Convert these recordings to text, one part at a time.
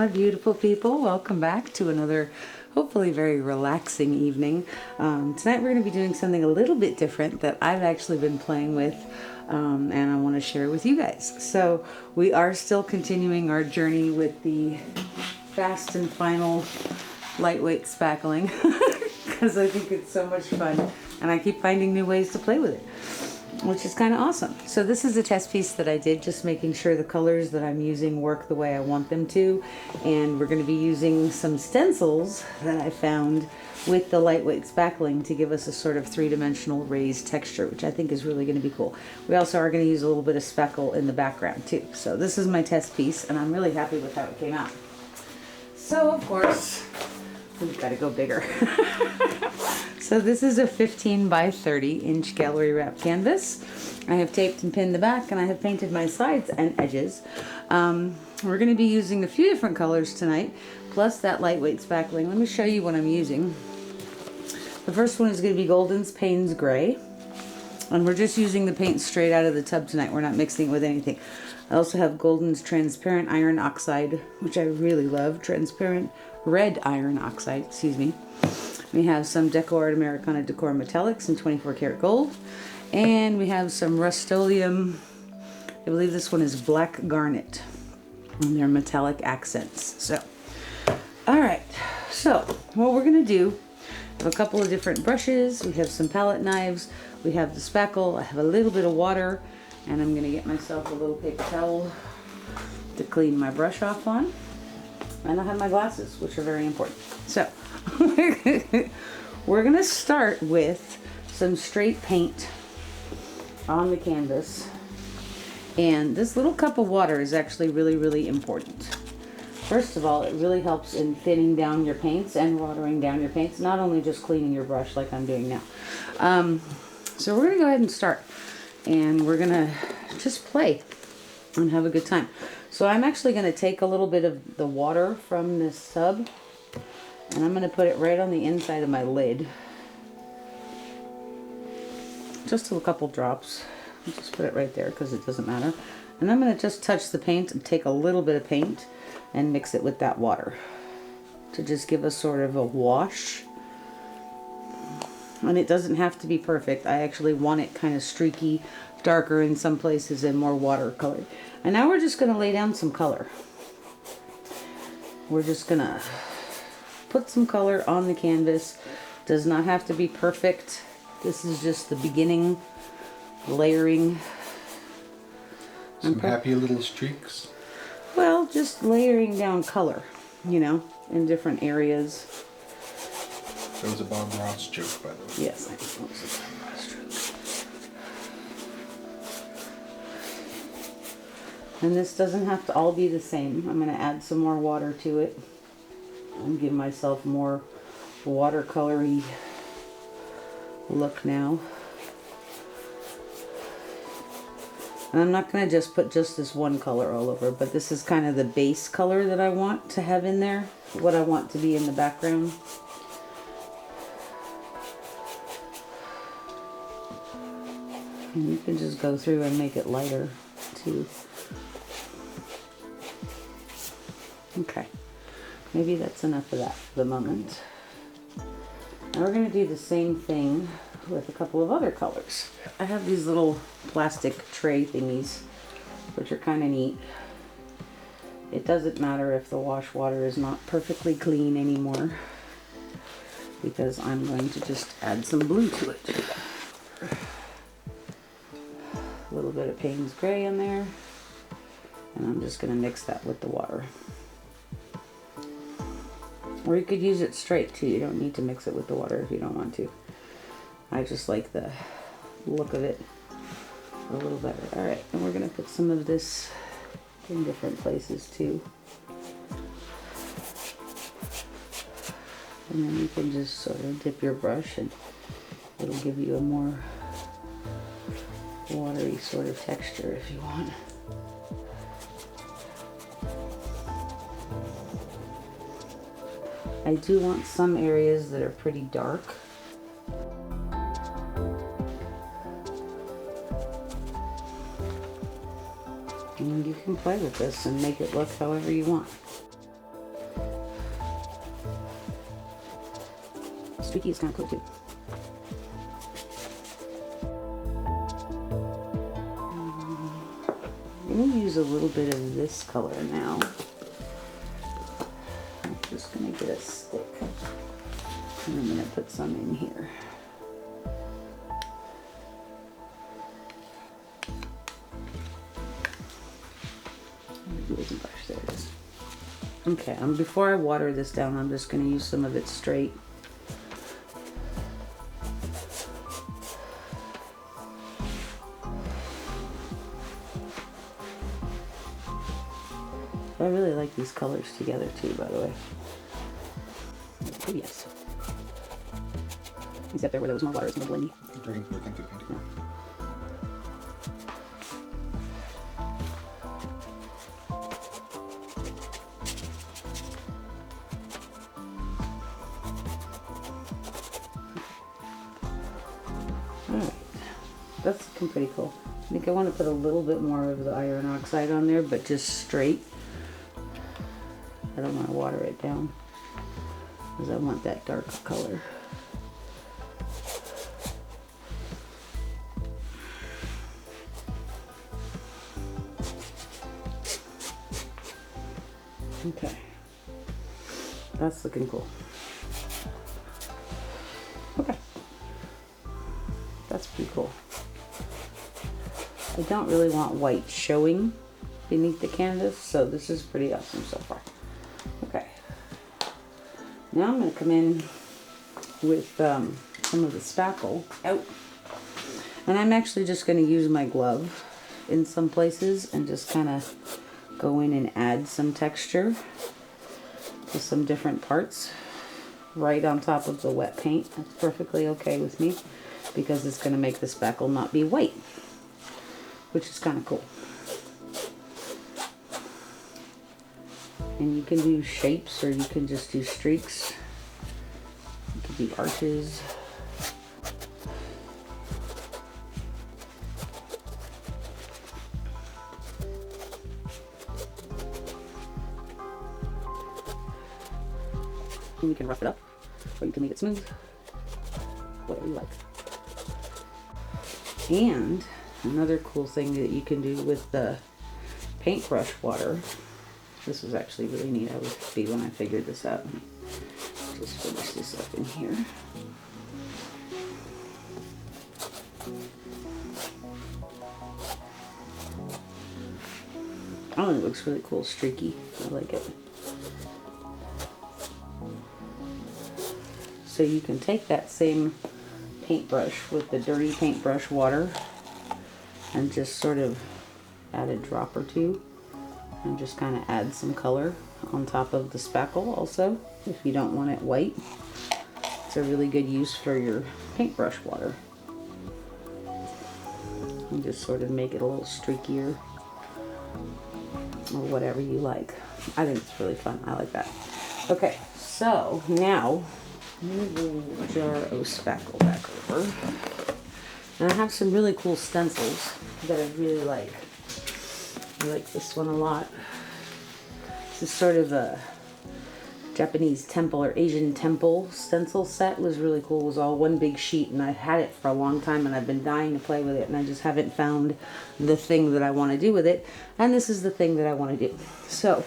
my beautiful people. Welcome back to another hopefully very relaxing evening. Tonight we're going to be doing something a little bit different that I've actually been playing with and I want to share with you guys. So we are still continuing our journey with the fast and final lightweight spackling because I think it's so much fun and I keep finding new ways to play with it, which is kind of awesome. So this is a test piece that I did, just making sure the colors that I'm using work the way I want them to. And we're going to be using some stencils that I found with the lightweight spackling to give us a sort of three-dimensional raised texture, which I think is really going to be cool. We also are going to use a little bit of speckle in the background too. So this is my test piece and I'm really happy with how it came out. So of course, we've got to go bigger. So this is a 15 by 30 inch gallery wrap canvas. I have taped and pinned the back and I have painted my sides and edges. We're going to be using a few different colors tonight, plus that lightweight spackling. Let me show you what I'm using. The first one is going to be Golden's Payne's Gray. And we're just using the paint straight out of the tub tonight. We're not mixing it with anything. I also have Golden's Transparent Iron Oxide, which I really love. Transparent Red Iron Oxide, excuse me. We have some DecoArt Americana Decor Metallics in 24 karat gold. And we have some Rustoleum, I believe this one is Black Garnet. And they're metallic accents. So, alright. So, what we're going to do, we have a couple of different brushes. We have some palette knives. We have the spackle. I have a little bit of water. And I'm going to get myself a little paper towel to clean my brush off on. And I have my glasses, which are very important. So, we're going to start with some straight paint on the canvas. And this little cup of water is actually really, really important. First of all, it really helps in thinning down your paints and watering down your paints, not only just cleaning your brush like I'm doing now. So we're going to go ahead and start. And we're going to just play and have a good time. So I'm actually going to take a little bit of the water from this tub and I'm going to put it right on the inside of my lid. Just a couple drops. I'll just put it right there because it doesn't matter. And I'm going to just touch the paint and take a little bit of paint and mix it with that water to just give us sort of a wash. And it doesn't have to be perfect. I actually want it kind of streaky, darker in some places and more watercolored. And now we're just going to lay down some color. We're just going to put some color on the canvas. Does not have to be perfect. This is just the beginning, layering. Some happy little streaks. Well, just layering down color, you know, in different areas. That was a Bob Ross joke, by the way. Yes, I think it was a Bob Ross joke. And this doesn't have to all be the same. I'm going to add some more water to it and give myself more watercolory look now. And I'm not going to just put just this one color all over, but this is kind of the base color that I want to have in there, what I want to be in the background. And you can just go through and make it lighter too. Okay, maybe that's enough of that for the moment. Now we're going to do the same thing with a couple of other colors. I have these little plastic tray thingies, which are kind of neat. It doesn't matter if the wash water is not perfectly clean anymore, because I'm going to just add some blue to it. A little bit of Payne's Gray in there, and I'm just going to mix that with the water. Or you could use it straight too. You don't need to mix it with the water if you don't want to. I just like the look of it a little better. Alright, and we're going to put some of this in different places too. And then you can just sort of dip your brush and it'll give you a more watery sort of texture if you want. I do want some areas that are pretty dark. And you can play with this and make it look however you want. streaky is kind of cool too. I'm going to use a little bit of this color now. I'm just going to get a stick. And I'm going to put some in here. There it is. Okay, before I water this down, I'm just going to use some of it straight. I really like these colors together too, by the way. Oh yes. Except there where there was more water, it's more blendy. Working through the painting. Yeah. Alright, that's looking pretty cool. I think I want to put a little bit more of the iron oxide on there, but just straight. I don't want to water it down because I want that dark color. Okay, that's looking cool. Okay, that's pretty cool. I don't really want white showing beneath the canvas, so this is pretty awesome so far. Okay, now I'm going to come in with some of the spackle out, and I'm actually just going to use my glove in some places and just kind of go in and add some texture to some different parts right on top of the wet paint. That's perfectly okay with me because it's going to make the spackle not be white, which is kind of cool. And you can do shapes or you can just do streaks. It could be arches. And you can rough it up or you can leave it smooth, whatever you like. And another cool thing that you can do with the paintbrush water, this was actually really neat. I was happy when I figured this out. Just finish this up in here. Oh, it looks really cool, streaky. I like it. So you can take that same paintbrush with the dirty paintbrush water and just sort of add a drop or two and just kind of add some color on top of the spackle also if you don't want it white. It's a really good use for your paintbrush water. And just sort of make it a little streakier or whatever you like. I think it's really fun. I like that. Okay, so now move the jar of spackle back over. And I have some really cool stencils that I really like. I like this one a lot. This is sort of a Japanese temple or Asian temple stencil set. It was really cool. It was all one big sheet and I've had it for a long time and I've been dying to play with it and I just haven't found the thing that I want to do with it. And this is the thing that I want to do. So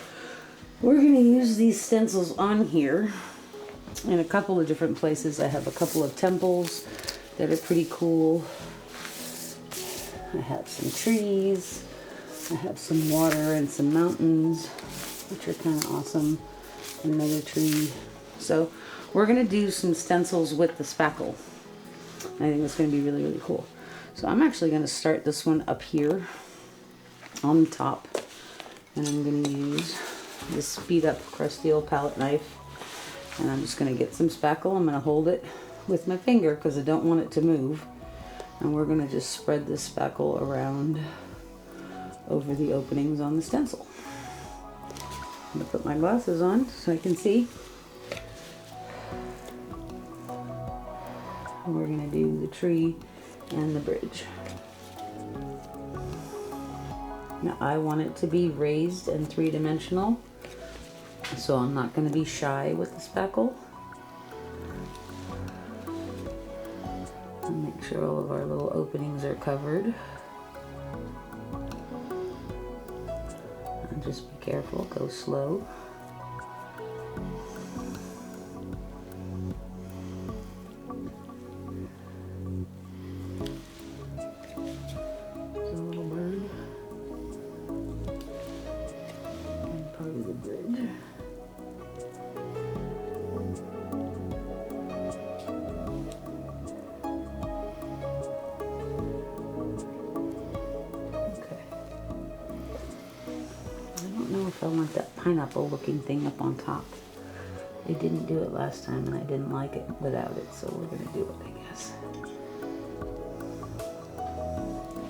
we're going to use these stencils on here in a couple of different places. I have a couple of temples that are pretty cool. I have some trees. I have some water and some mountains, which are kind of awesome. Another tree. So we're going to do some stencils with the spackle. I think it's going to be really, really cool. So I'm actually going to start this one up here on top. And I'm going to use this speed up crusty old palette knife. And I'm just going to get some spackle. I'm going to hold it with my finger because I don't want it to move. And we're going to just spread this spackle around over the openings on the stencil. I'm going to put my glasses on so I can see. And we're going to do the tree and the bridge. Now I want it to be raised and three-dimensional, so I'm not going to be shy with the spackle. And make sure all of our little openings are covered. And just be careful, go slow. There's a little bird. And part of the bridge. I want that pineapple looking thing up on top. They didn't do it last time and I didn't like it without it, so we're going to do it, I guess.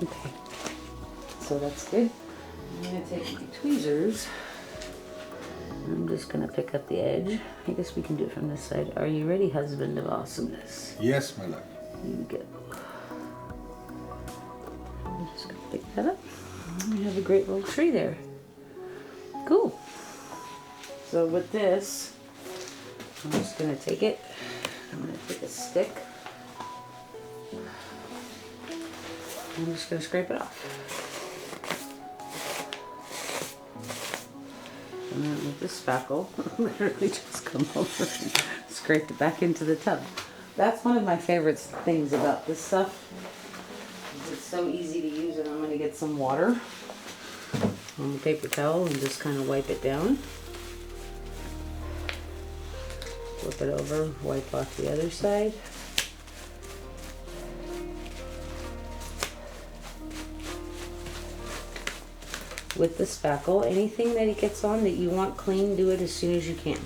Okay, so that's good. I'm going to take my tweezers. I'm just going to pick up the edge. I guess we can do it from this side. Are you ready, husband of awesomeness? Yes, my love. You go. I'm just going to pick that up. We have a great little tree there. Cool. So with this, I'm just going to take it. I'm going to take a stick. I'm just going to scrape it off. And then with this spackle, literally just come over and scrape it back into the tub. That's one of my favorite things about this stuff. It's so easy to use, and I'm going to get some water on the paper towel and just kind of wipe it down. Flip it over, wipe off the other side. With the spackle, anything that it gets on that you want clean, do it as soon as you can.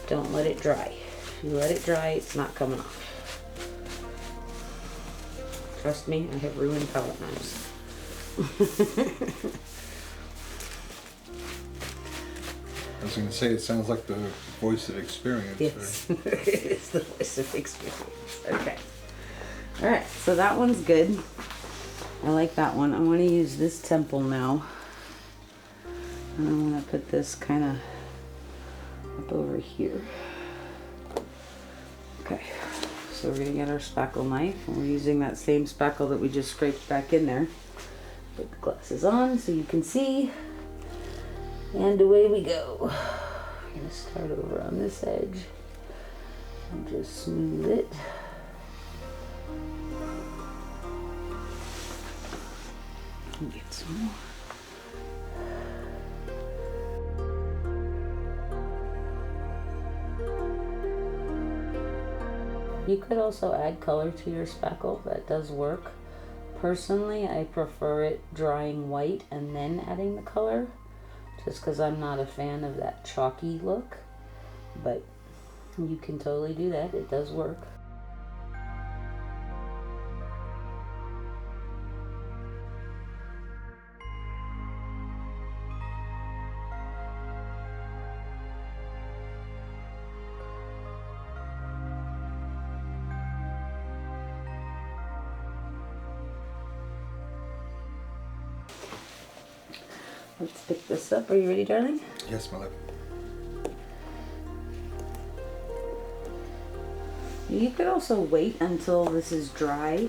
Don't let it dry. If you let it dry, it's not coming off. Trust me, I have ruined palette knives. I was going to say, it sounds like the voice of experience. Yes, it is the voice of experience. Okay. All right, so that one's good. I like that one. I want to use this temple now. And I'm going to put this kind of up over here. Okay, so we're going to get our spackle knife. And we're using that same spackle that we just scraped back in there. Put the glasses on so you can see. And away we go. I'm going to start over on this edge and just smooth it. And get some more. You could also add color to your spackle. That does work. Personally, I prefer it drying white and then adding the color, just because I'm not a fan of that chalky look, but you can totally do that. It does work. Let's pick this up. Are you ready, darling? Yes, my love. You could also wait until this is dry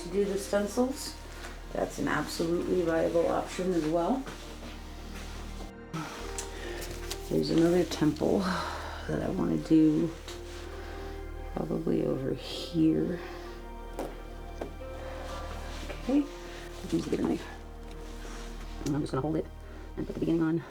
to do the stencils. That's an absolutely viable option as well. There's another temple that I want to do probably over here. Okay, let's get a knife. And I'm just going to hold it and put the beginning on.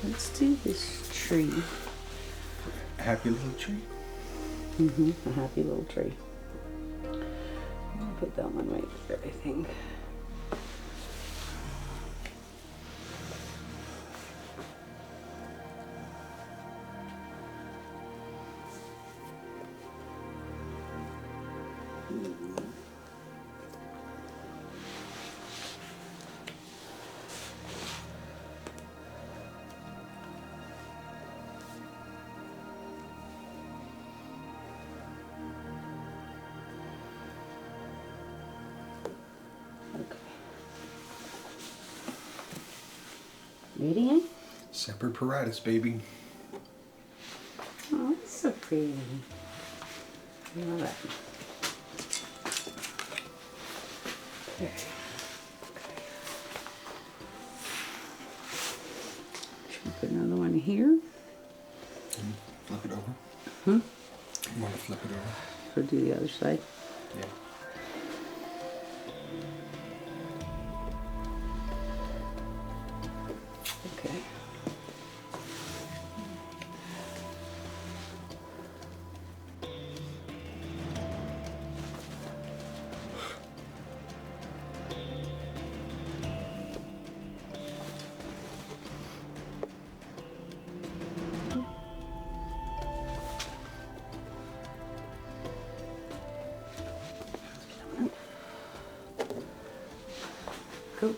Let's do this tree. A happy little tree? Mm-hmm, a happy little tree. put that one right there, I think. Ready? Semper Paratus, baby. Oh, it's so pretty. I love it. Okay. Should we put another one here? Flip it over. Hmm? You want to flip it over? Or do the other side? Yeah. Okay. Cool.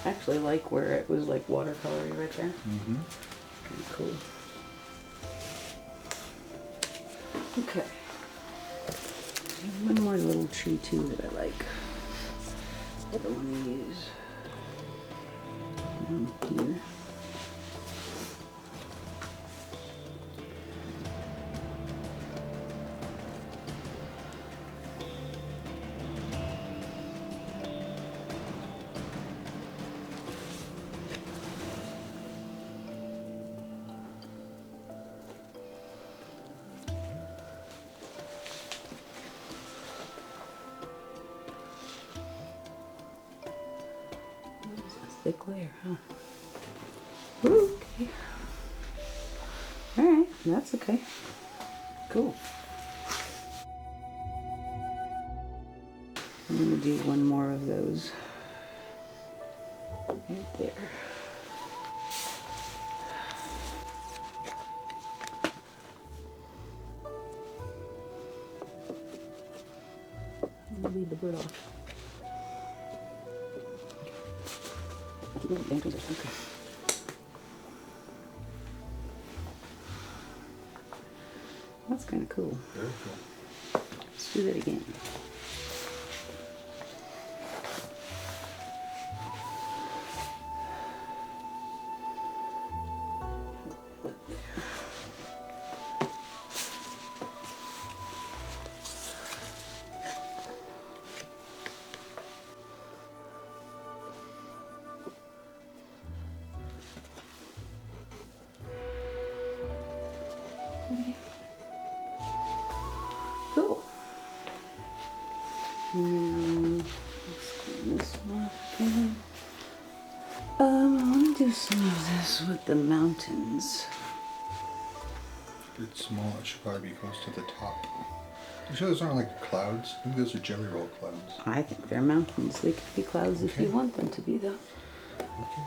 I actually like where it was like watercolory right there. Mm-hmm. Pretty cool. Okay. One more little tree too that I like. That I want to use. Here. Thick layer, huh? Ooh, okay. Alright, that's okay. Cool. I'm gonna do one more of those. Right there. I'm gonna leave the bird off. Okay. That's kind of cool. Very cool. Let's do that again. Cool. Let's clean this one again. I want to do some of this with the mountains. It's small. It should probably be close to the top. You sure those aren't like clouds? I think those are jelly roll clouds. I think they're mountains. They could be clouds if you want them to be, though. Okay.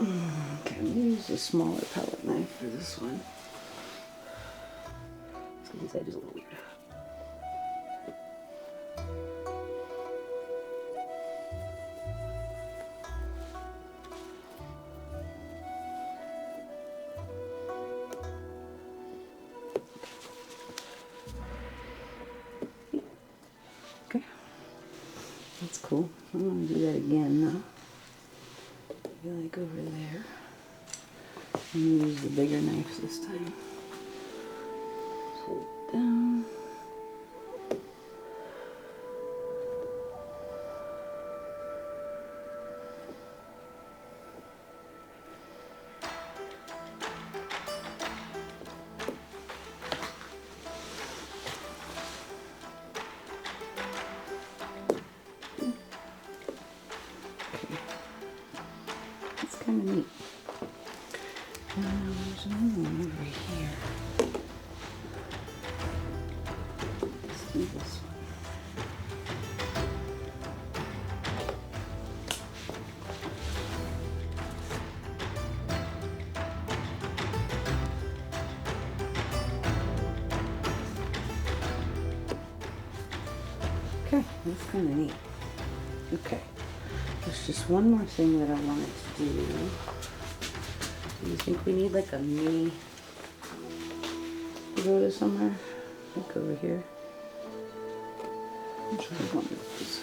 Okay, I'm gonna use a smaller palette knife for this one. So this edge is a little weird. Okay, that's cool. I'm gonna do that again though. Maybe like over there. I'm gonna use the bigger knife this time. Just hold it down. That's kind of neat. There's another one over here. Let's do this one. Okay, that's kind of neat. Okay, there's just one more thing that I wanted to do. Do you think we need like a mini to go to somewhere? Like over here. I'm trying to go with this.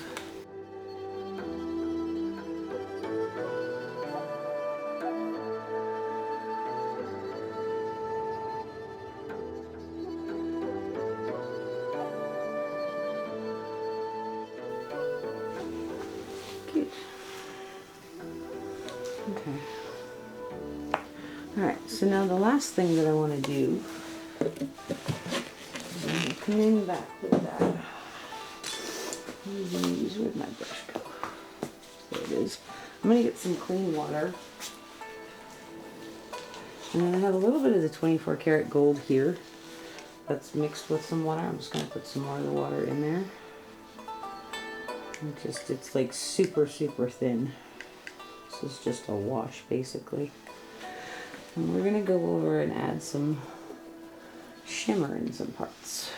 Cute. Okay. Alright, so now the last thing that I want to do is I'm going to come in back with that. Where'd my brush go? There it is. I'm going to get some clean water. And then I have a little bit of the 24 karat gold here that's mixed with some water. I'm just going to put some more of the water in there. And it's like super, super thin. This is just a wash basically. And we're going to go over and add some shimmer in some parts.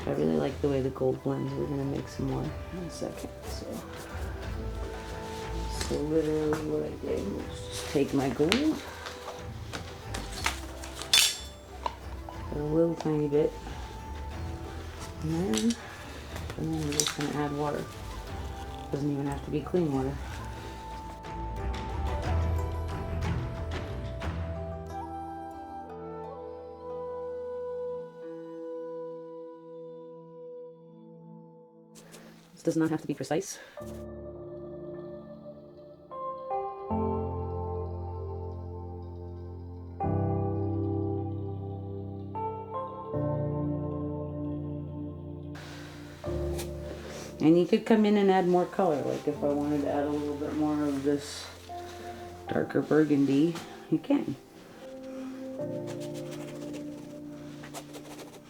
I really like the way the gold blends. We're gonna make some more in a second. So literally what I did was just take my gold, put a little tiny bit in there, and then we're just gonna add water. Doesn't even have to be clean water. This does not have to be precise. And you could come in and add more color, like if I wanted to add a little bit more of this darker burgundy, you can.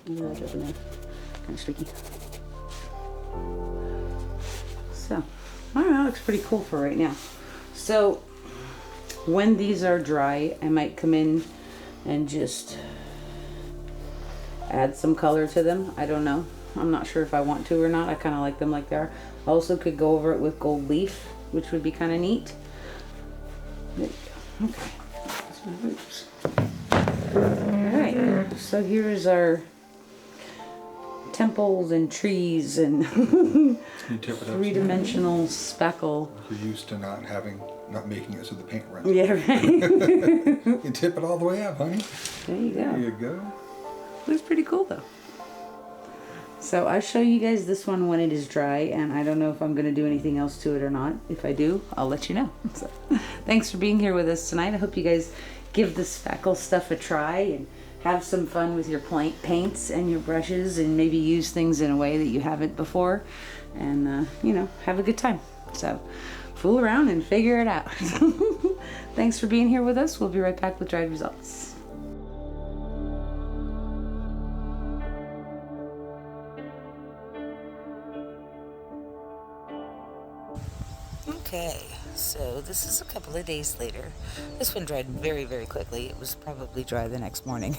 That's up in there, kind of streaky. So, I don't know, it looks pretty cool for right now. So, when these are dry, I might come in and just add some color to them. I don't know. I'm not sure if I want to or not. I kind of like them like they are. I also could go over it with gold leaf, which would be kind of neat. There you go. Okay. That's my roots. Alright, so here is our temples and trees and three-dimensional spackle. You're used to not making it so the paint runs. Yeah, right. You tip it all the way up, honey. There you go. There you go. Looks pretty cool though. So I'll show you guys this one when it is dry, and I don't know if I'm going to do anything else to it or not. If I do, I'll let you know. So, thanks for being here with us tonight. I hope you guys give the spackle stuff a try and have some fun with your paints and your brushes, and maybe use things in a way that you haven't before, and you know, have a good time. So fool around and figure it out. Thanks for being here with us. We'll be right back with dried results. Okay, so this is a couple of days later. This one dried very, very quickly. It was probably dry the next morning.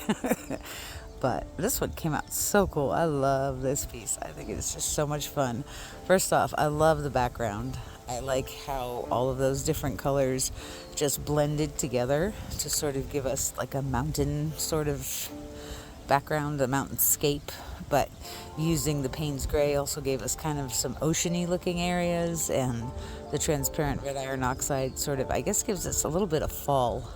But this one came out so cool. I love this piece. I think it's just so much fun. First off, I love the background. I like how all of those different colors just blended together to sort of give us like a mountain sort of background, a mountainscape. But using the Payne's gray also gave us kind of some oceany looking areas, and the transparent red iron oxide sort of, I guess, gives us a little bit of fall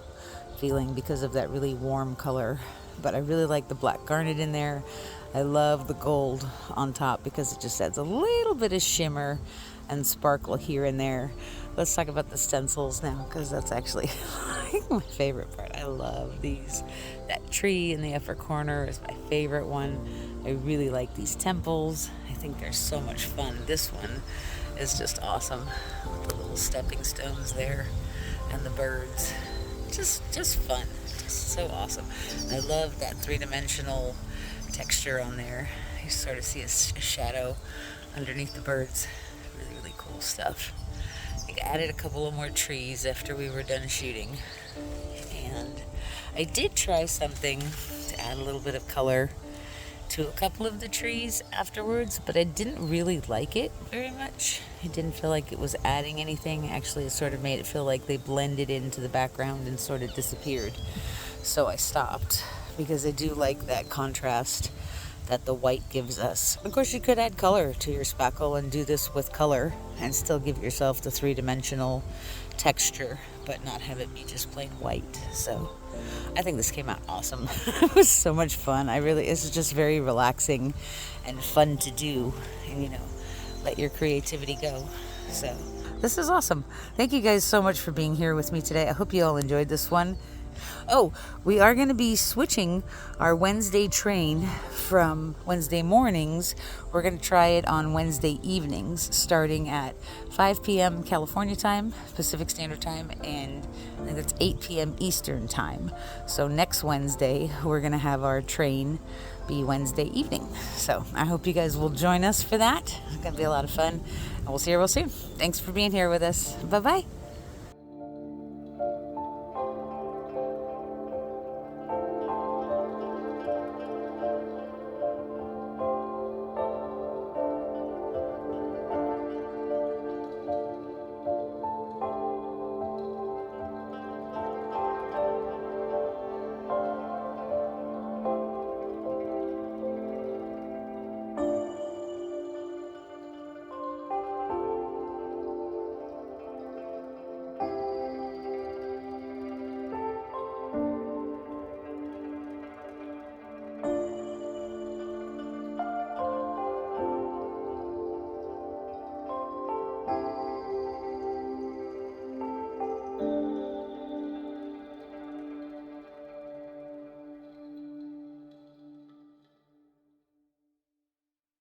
feeling because of that really warm color. But I really like the black garnet in there. I love the gold on top because it just adds a little bit of shimmer and sparkle here and there. Let's talk about the stencils now, because that's actually my favorite part. I love these. That tree in the upper corner is my favorite one. I really like these temples. I think they're so much fun. This one is just awesome with the little stepping stones there and the birds. Just fun. So awesome. I love that three-dimensional texture on there. You sort of see a shadow underneath the birds. Really, really cool stuff. I added a couple of more trees after we were done shooting. And I did try something to add a little bit of color to a couple of the trees afterwards, but I didn't really like it very much. I didn't feel like it was adding anything. Actually, it sort of made it feel like they blended into the background and sort of disappeared. So I stopped because I do like that contrast that the white gives us. Of course, you could add color to your spackle and do this with color and still give yourself the three-dimensional texture, but not have it be just plain white. So I think this came out awesome. It was so much fun. This is just very relaxing and fun to do, and let your creativity go. So this is awesome. Thank you guys so much for being here with me today. I hope you all enjoyed this one. Oh, we are going to be switching our Wednesday train from Wednesday mornings. We're going to try it on Wednesday evenings, starting at 5 p.m. California time, Pacific Standard Time, and I think that's 8 p.m. Eastern Time. So next Wednesday, we're going to have our train be Wednesday evening. So I hope you guys will join us for that. It's going to be a lot of fun, and we'll see you real soon. Thanks for being here with us. Bye-bye.